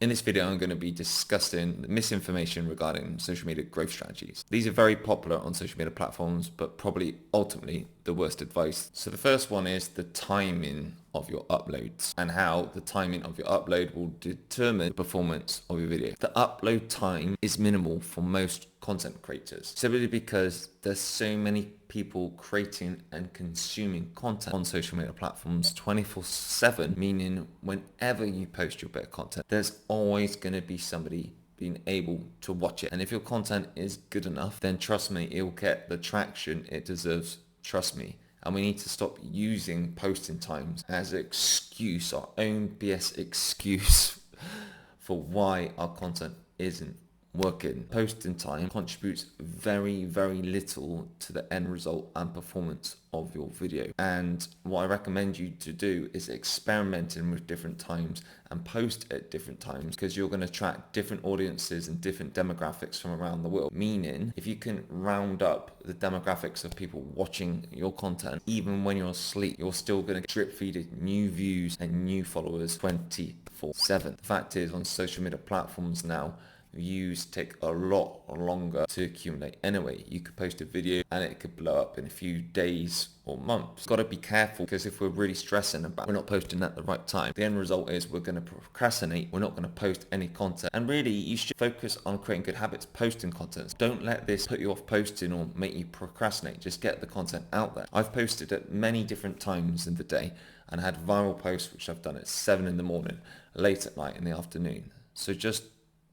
In this video, I'm going to be discussing the misinformation regarding social media growth strategies. These are very popular on social media platforms, but probably ultimately the worst advice. So the first one is the timing of your uploads and how the timing of your upload will determine the performance of your video. The upload time is minimal for most content creators, simply because there's so many people creating and consuming content on social media platforms 24/7, meaning whenever you post your bit of content, there's always going to be somebody being able to watch it. And if your content is good enough, then trust me, it will get the traction it deserves. Trust me. And we need to stop using posting times as an excuse, our own BS excuse for why our content isn't working. Posting time contributes very, very little to the end result and performance of your video. And what I recommend you to do is experimenting with different times and post at different times, because you're going to attract different audiences and different demographics from around the world. Meaning, if you can round up the demographics of people watching your content, even when you're asleep, you're still going to drip feed new views and new followers 24/7. The fact is, on social media platforms now, views take a lot longer to accumulate anyway. You could post a video and it could blow up in a few days or months. Got to be careful, because if we're really stressing about we're not posting at the right time, the end result is we're going to procrastinate. We're not going to post any content. And really, you should focus on creating good habits, posting content. Don't let this put you off posting or make you procrastinate. Just get the content out there. I've posted at many different times in the day and had viral posts which I've done at 7 in the morning, late at night, in the afternoon. So just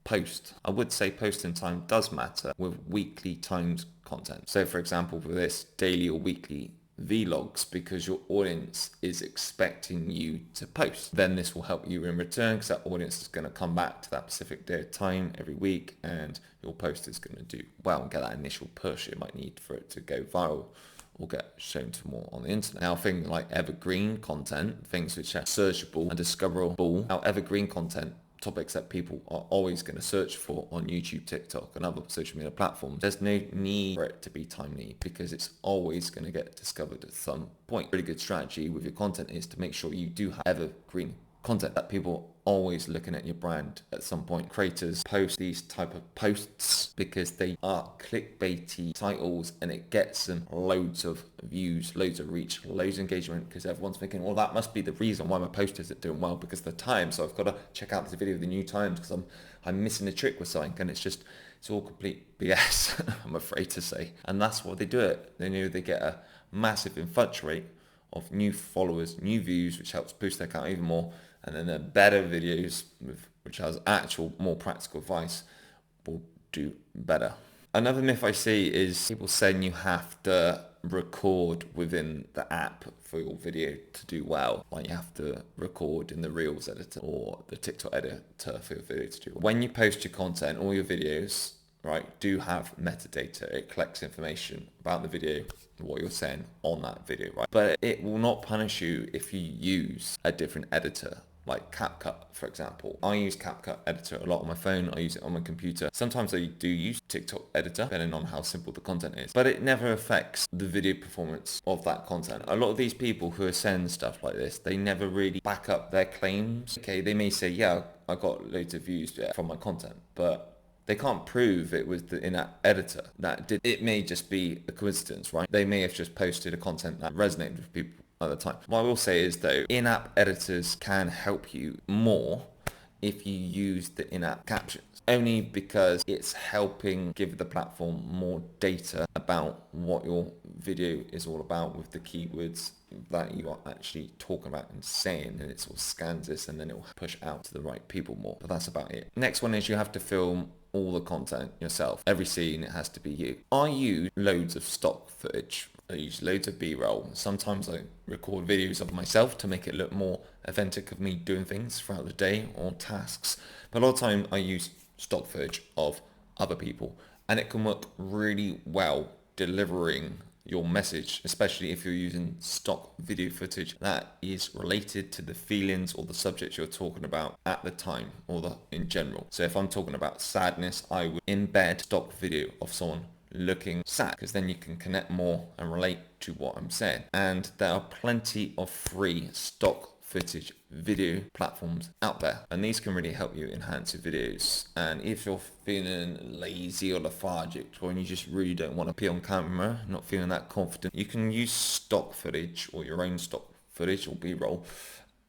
post. I would say posting time does matter with weekly timed content. So for example, for this, daily or weekly vlogs, because your audience is expecting you to post. Then this will help you in return, because that audience is going to come back to that specific day of time every week, and your post is going to do well and get that initial push it might need for it to go viral or get shown to more on the internet. Now, things like evergreen content, things which are searchable and discoverable, now evergreen content, topics that people are always going to search for on YouTube, TikTok and other social media platforms, there's no need for it to be timely, because it's always going to get discovered at some point. Really good strategy with your content is to make sure you do have evergreen content, that people always looking at your brand at some point. Creators post these type of posts because they are clickbaity titles, and it gets them loads of views, loads of reach, loads of engagement, because everyone's thinking, well, that must be the reason why my post isn't doing well, because of the time. So I've got to check out this video of the new times because I'm missing a trick with something. And it's all complete BS, I'm afraid to say. And that's why they do it. They know they get a massive influx rate of new followers, new views, which helps boost their account even more. And then the better videos, which has actual more practical advice, will do better. Another myth I see is people saying you have to record within the app for your video to do well. Like you have to record in the Reels editor or the TikTok editor for your video to do well. When you post your content, all your videos, right, do have metadata. It collects information about the video, what you're saying on that video, right? But it will not punish you if you use a different editor, like CapCut, for example. I use CapCut editor a lot on my phone. I use it on my computer. Sometimes I do use TikTok editor, depending on how simple the content is. But it never affects the video performance of that content. A lot of these people who are saying stuff like this, they never really back up their claims. Okay, they may say, yeah, I got loads of views from my content, but they can't prove it was the in-app editor that did. It may just be a coincidence, right? They may have just posted a content that resonated with people at the time. What I will say is, though, in-app editors can help you more if you use the in-app captions, only because it's helping give the platform more data about what your video is all about with the keywords that you are actually talking about and saying, and it sort of scans this and then it will push out to the right people more. But that's about it. Next one is you have to film all the content yourself. Every scene, it has to be you. I use loads of stock footage. I use loads of B-roll. Sometimes I record videos of myself to make it look more authentic of me doing things throughout the day or tasks. But a lot of time I use stock footage of other people, and it can work really well delivering your message, especially if you're using stock video footage that is related to the feelings or the subject you're talking about at the time or in general. So if I'm talking about sadness, I would embed stock video of someone looking sad, because then you can connect more and relate to what I'm saying. And there are plenty of free stock footage video platforms out there, and these can really help you enhance your videos. And if you're feeling lazy or lethargic, or you just really don't want to be on camera, not feeling that confident, you can use stock footage or your own stock footage or b-roll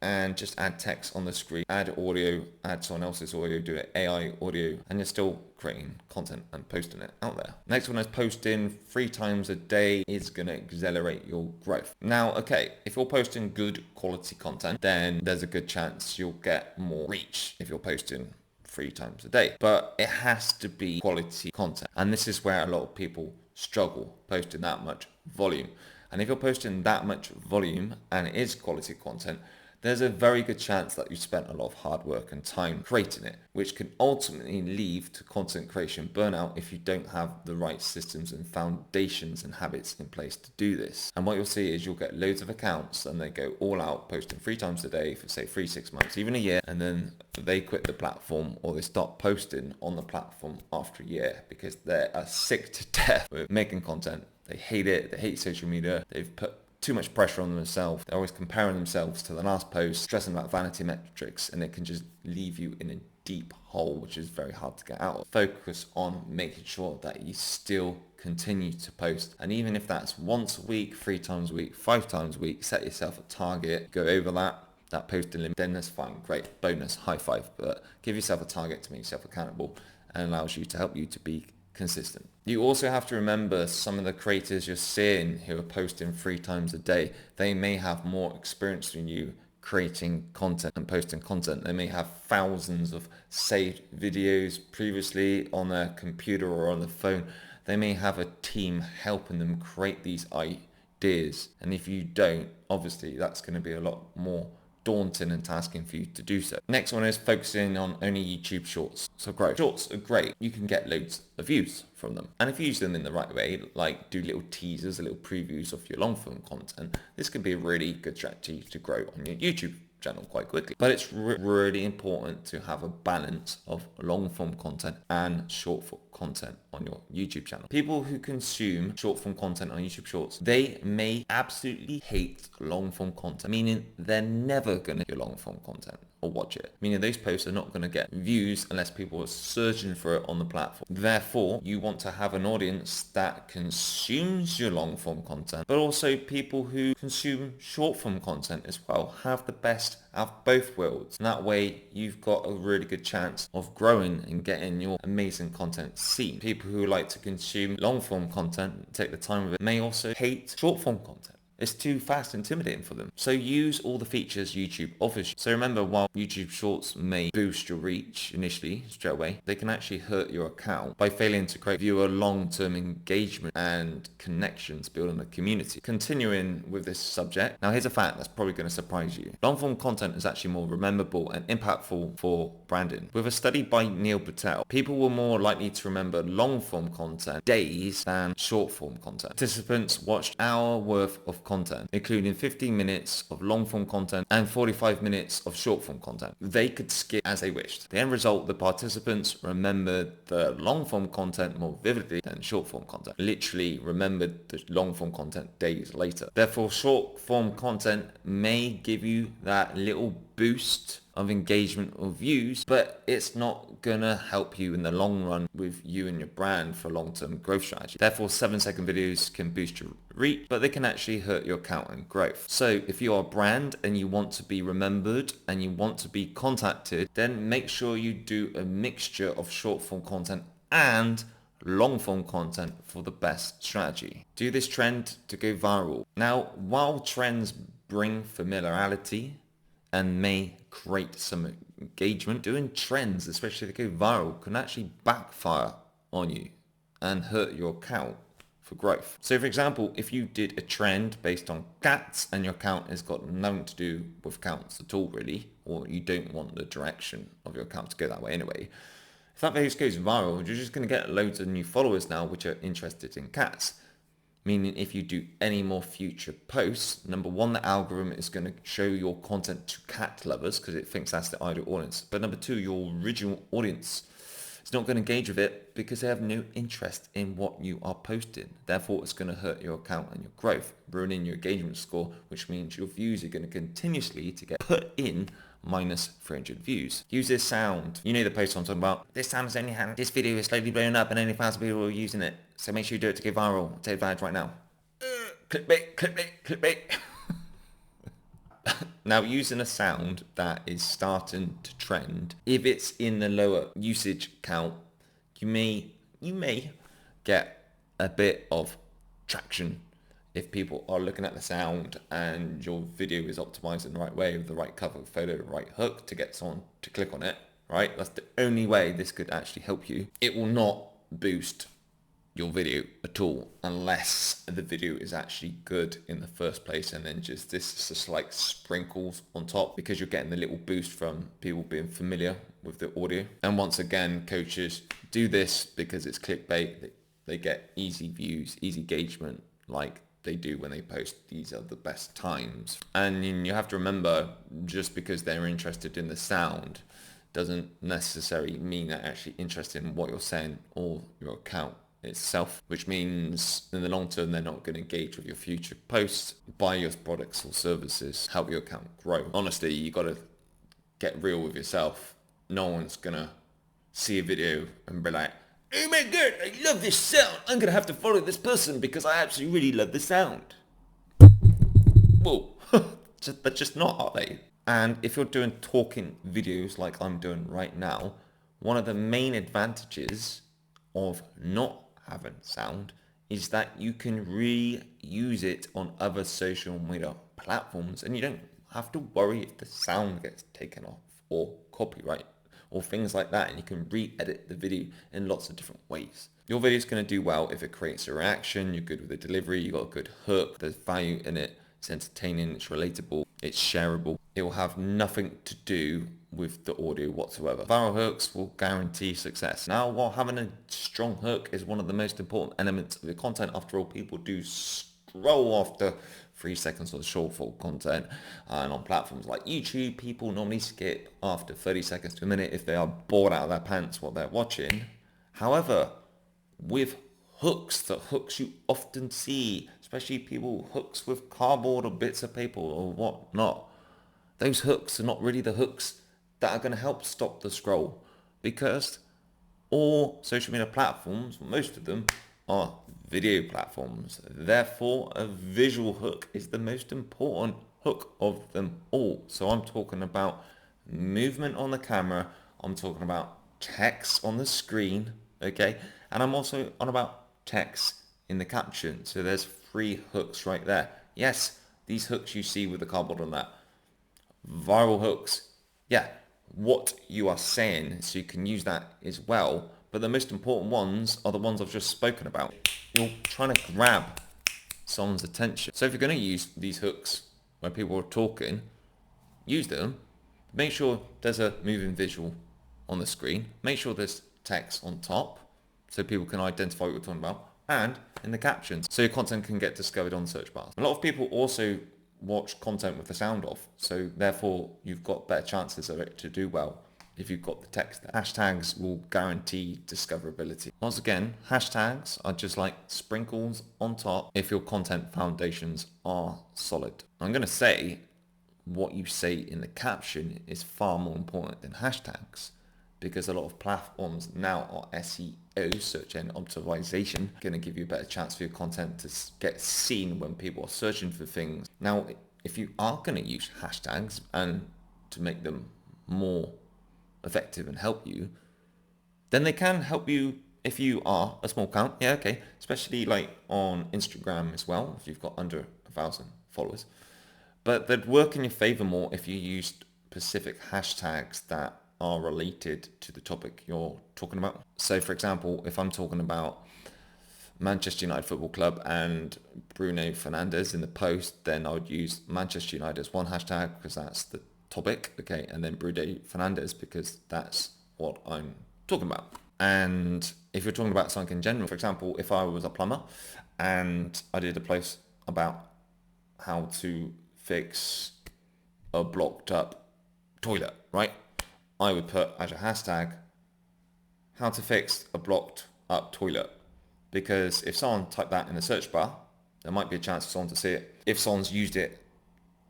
and just add text on the screen, add audio, add someone else's audio, do it AI audio, and you're still creating content and posting it out there. Next one is posting 3 times a day is going to accelerate your growth. Now, okay, if you're posting good quality content, then there's a good chance you'll get more reach if you're posting 3 times a day. But it has to be quality content. And this is where a lot of people struggle posting that much volume. And if you're posting that much volume and it is quality content, there's a very good chance that you spent a lot of hard work and time creating it, which can ultimately lead to content creation burnout if you don't have the right systems and foundations and habits in place to do this. And what you'll see is you'll get loads of accounts and they go all out posting 3 times a day for say 3-6 months, even a year, and then they quit the platform or they start posting on the platform after a year because they are sick to death with making content. They hate it, they hate social media, they've put too much pressure on themselves. They're always comparing themselves to the last post, stressing about vanity metrics, and it can just leave you in a deep hole, which is very hard to get out of. Focus on making sure that you still continue to post. And even if that's once a week, 3 times a week, 5 times a week, set yourself a target, go over that posting limit, then that's fine, great, bonus, high five. But give yourself a target to make yourself accountable and allows you to help you to be consistent. You also have to remember some of the creators you're seeing who are posting 3 times a day. They may have more experience than you creating content and posting content. They may have thousands of saved videos previously on their computer or on the phone. They may have a team helping them create these ideas. And if you don't, obviously that's going to be a lot more daunting and tasking for you to do so. Next one is focusing on only YouTube shorts. So growth. Shorts are great. You can get loads of views from them. And if you use them in the right way, like do little teasers, little previews of your long form content, this can be a really good strategy to grow on your YouTube channel quite quickly. But it's really important to have a balance of long form content and short form content on your YouTube channel. People who consume short form content on YouTube Shorts, they may absolutely hate long form content, meaning they're never going to get long form content or watch it, meaning those posts are not going to get views unless people are searching for it on the platform. Therefore, you want to have an audience that consumes your long form content, but also people who consume short form content as well. Have the best of both worlds. And that way you've got a really good chance of growing and getting your amazing content seen. People who like to consume long form content, take the time with it, may also hate short form content. It's too fast and intimidating for them. So use all the features YouTube offers you. So remember, while YouTube Shorts may boost your reach initially, straight away, they can actually hurt your account by failing to create viewer long-term engagement and connections, building a community. Continuing with this subject, now here's a fact that's probably going to surprise you. Long-form content is actually more rememberable and impactful for branding. With a study by Neil Patel, people were more likely to remember long-form content days than short-form content. Participants watched an hour worth of content, including 15 minutes of long-form content and 45 minutes of short-form content. They could skip as they wished. The end result, the participants remembered the long-form content more vividly than short-form content. Literally remembered the long-form content days later. Therefore, short-form content may give you that little boost of engagement or views, but it's not gonna help you in the long run with you and your brand for long-term growth strategy. Therefore, 7-second videos can boost your reach, but they can actually hurt your account and growth. So if you're a brand and you want to be remembered and you want to be contacted, then make sure you do a mixture of short-form content and long-form content for the best strategy. Do this trend to go viral. Now, while trends bring familiarity and may create some engagement, doing trends, especially if they go viral, can actually backfire on you and hurt your account for growth. So for example, if you did a trend based on cats and your account has got nothing to do with cats at all really, or you don't want the direction of your account to go that way anyway, if that video goes viral, you're just going to get loads of new followers now which are interested in cats. Meaning if you do any more future posts, number one, the algorithm is going to show your content to cat lovers because it thinks that's the ideal audience. But number two, your original audience It's not going to engage with it because they have no interest in what you are posting. Therefore, it's going to hurt your account and your growth, ruining your engagement score, which means your views are going to continuously to get put in minus 300 views. Use this sound. You know the post I'm talking about. This sound is only having, this video is slowly blowing up and only 1,000 people are using it. So make sure you do it to go viral. Take advantage right now. Clickbait, clickbait, clickbait. Now, using a sound that is starting to trend, if it's in the lower usage count, you may get a bit of traction if people are looking at the sound and your video is optimized in the right way with the right cover photo, the right hook to get someone to click on it, right? That's the only way this could actually help you. It will not boost your video at all unless the video is actually good in the first place, and then this is just like sprinkles on top because you're getting the little boost from people being familiar with the audio. And once again, coaches do this because it's clickbait. They get easy views, easy engagement like they do when they post these are the best times. And you have to remember, just because they're interested in the sound doesn't necessarily mean they're actually interested in what you're saying or your account itself, which means in the long term they're not going to engage with your future posts, buy your products or services, help your account grow. Honestly, you got to get real with yourself. No one's going to see a video and be like, oh my god, I love this sound, I'm going to have to follow this person because I absolutely really love the sound. Whoa. They're just not, are they? And if you're doing talking videos like I'm doing right now, one of the main advantages of not having sound is that you can reuse it on other social media platforms, and you don't have to worry if the sound gets taken off or copyright or things like that, and you can re-edit the video in lots of different ways. Your video is going to do well if it creates a reaction, you're good with the delivery, you got a good hook, there's value in it, it's entertaining, it's relatable, it's shareable. It will have nothing to do with the audio whatsoever. Viral hooks will guarantee success. Now, while having a strong hook is one of the most important elements of your content, after all, people do scroll after 3 seconds of short form content, and on platforms like YouTube, people normally skip after 30 seconds to a minute if they are bored out of their pants what they're watching. However, with hooks, the hooks you often see, especially people hooks with cardboard or bits of paper or whatnot, those hooks are not really the hooks that are going to help stop the scroll, because all social media platforms, most of them, are video platforms. Therefore, a visual hook is the most important hook of them all. So I'm talking about movement on the camera, I'm talking about text on the screen, okay? And I'm also on about text in the caption. So there's 3 hooks right there. Yes, these hooks you see with the cardboard on that. Viral hooks, yeah, what you are saying, so you can use that as well. But the most important ones are the ones I've just spoken about. You're trying to grab someone's attention. So if you're going to use these hooks when people are talking, use them. Make sure there's a moving visual on the screen. Make sure there's text on top so people can identify what you're talking about, and in the captions so your content can get discovered on search bars. A lot of people also watch content with the sound off, so therefore you've got better chances of it to do well if you've got the text there. Hashtags will guarantee discoverability. Once again, hashtags are just like sprinkles on top if your content foundations are solid. I'm going to say what you say in the caption is far more important than hashtags, because a lot of platforms now are SEO, search engine optimization, going to give you a better chance for your content to get seen when people are searching for things. Now, if you are going to use hashtags and to make them more effective and help you, then they can help you if you are a small account. Yeah, okay. Especially like on Instagram as well, if you've got under 1,000 followers. But they'd work in your favor more if you used specific hashtags that are related to the topic you're talking about. So for example, if I'm talking about Manchester United Football Club and Bruno Fernandes in the post, then I would use Manchester United as one hashtag because that's the topic, okay, and then Bruno Fernandes because that's what I'm talking about. And if you're talking about something in general, for example, if I was a plumber and I did a post about how to fix a blocked up toilet, right? I would put as a hashtag how to fix a blocked up toilet. Because if someone typed that in the search bar, there might be a chance for someone to see it. If someone's used it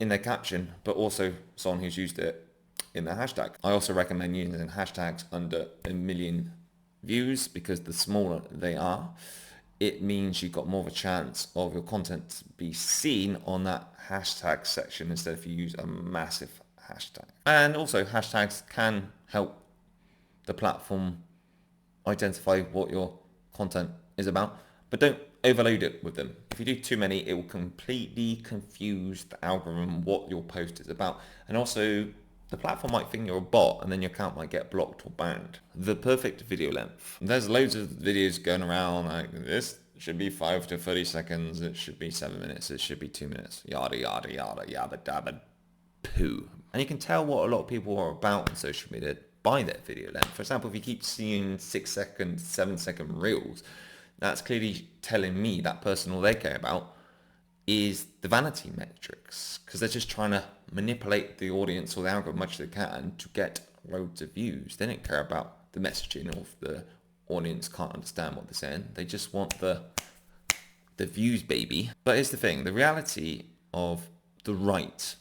in their caption, but also someone who's used it in their hashtag. I also recommend using hashtags under 1 million views, because the smaller they are, it means you've got more of a chance of your content to be seen on that hashtag section instead if you use a massive hashtag. And also hashtags can help the platform identify what your content is about, but don't overload it with them. If you do too many, it will completely confuse the algorithm what your post is about. And also the platform might think you're a bot, and then your account might get blocked or banned. The perfect video length. There's loads of videos going around like this should be 5 to 30 seconds, it should be 7 minutes, it should be 2 minutes, yada yada yada yada dabba poo. And you can tell what a lot of people are about on social media by their video length. For example, if you keep seeing 6 second, 7 second reels, that's clearly telling me that person, all they care about is the vanity metrics, because they're just trying to manipulate the audience or the algorithm much as they can to get loads of views. They don't care about the messaging, or if the audience can't understand what they're saying. They just want the views, baby. But here's the thing, the reality of the right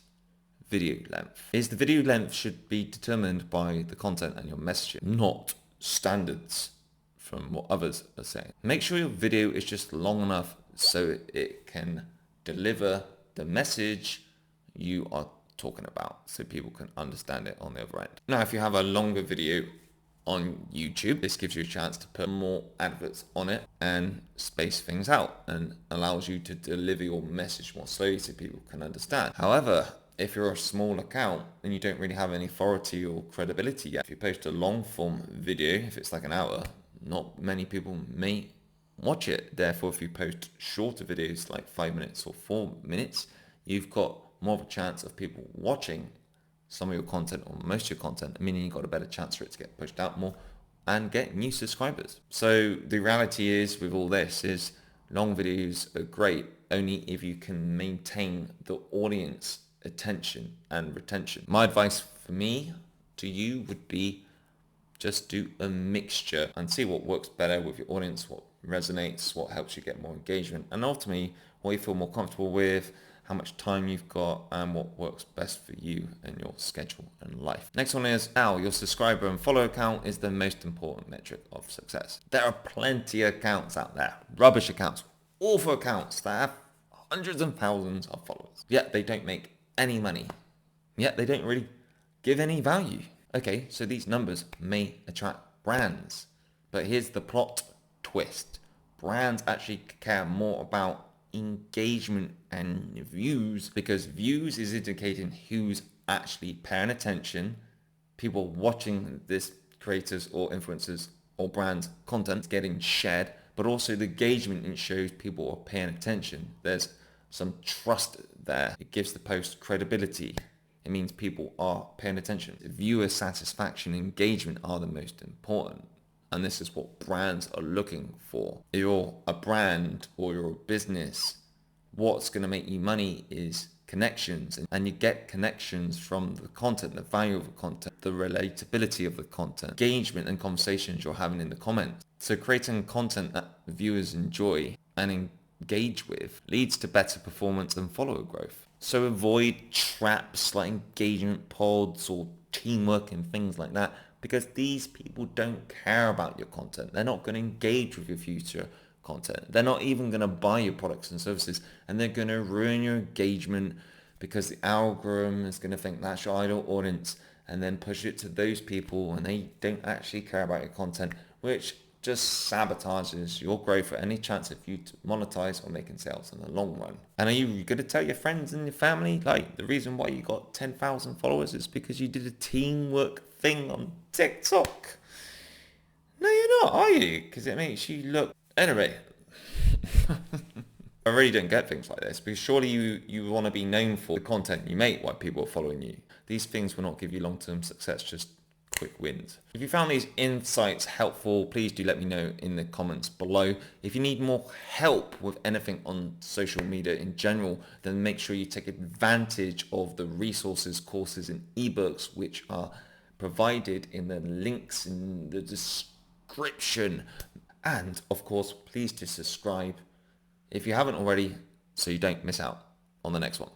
video length is the video length should be determined by the content and your messaging, not standards from what others are saying. Make sure your video is just long enough so it can deliver the message you are talking about, so people can understand it on the other end. Now, if you have a longer video on YouTube, this gives you a chance to put more adverts on it and space things out, and allows you to deliver your message more slowly so people can understand. However, if you're a small account and you don't really have any authority or credibility yet, if you post a long form video, if it's like an hour, not many people may watch it. Therefore, if you post shorter videos like 5 minutes or 4 minutes, you've got more of a chance of people watching some of your content or most of your content, meaning you've got a better chance for it to get pushed out more and get new subscribers. So the reality is with all this is long videos are great only if you can maintain the audience attention and retention. My advice for me to you would be just do a mixture and see what works better with your audience, what resonates, what helps you get more engagement, and ultimately what you feel more comfortable with, how much time you've got, and what works best for you and your schedule and life. Next one is how your subscriber and follower count is the most important metric of success. There are plenty of accounts out there, rubbish accounts, awful accounts that have hundreds and thousands of followers, yet they don't make any money, yet they don't really give any value. Okay, so these numbers may attract brands, but here's the plot twist. Brands actually care more about engagement and views, because views is indicating who's actually paying attention, people watching this creators or influencers or brands content getting shared, but also the engagement, it shows people are paying attention. There's some trust there. It gives the post credibility. It means people are paying attention. Viewer satisfaction, engagement are the most important. And this is what brands are looking for. If you're a brand or you're a business, what's going to make you money is connections. And you get connections from the content, the value of the content, the relatability of the content, engagement and conversations you're having in the comments. So creating content that viewers enjoy and engage with leads to better performance and follower growth. So avoid traps like engagement pods or teamwork and things like that, because these people don't care about your content. They're not going to engage with your future content. They're not even going to buy your products and services, and they're going to ruin your engagement because the algorithm is going to think that's your ideal audience and then push it to those people, and they don't actually care about your content, which just sabotages your growth for any chance of you to monetize or making sales in the long run. And are you going to tell your friends and your family, like, the reason why you got 10,000 followers is because you did a teamwork thing on TikTok? No, you're not, are you? Because it makes you look... Anyway, I really don't get things like this, because surely you want to be known for the content you make while people are following you. These things will not give you long-term success, just quick wins. If you found these insights helpful, please do let me know in the comments below. If you need more help with anything on social media in general, then make sure you take advantage of the resources, courses and ebooks which are provided in the links in the description description. And of course, please do subscribe if you haven't already, so you don't miss out on the next one.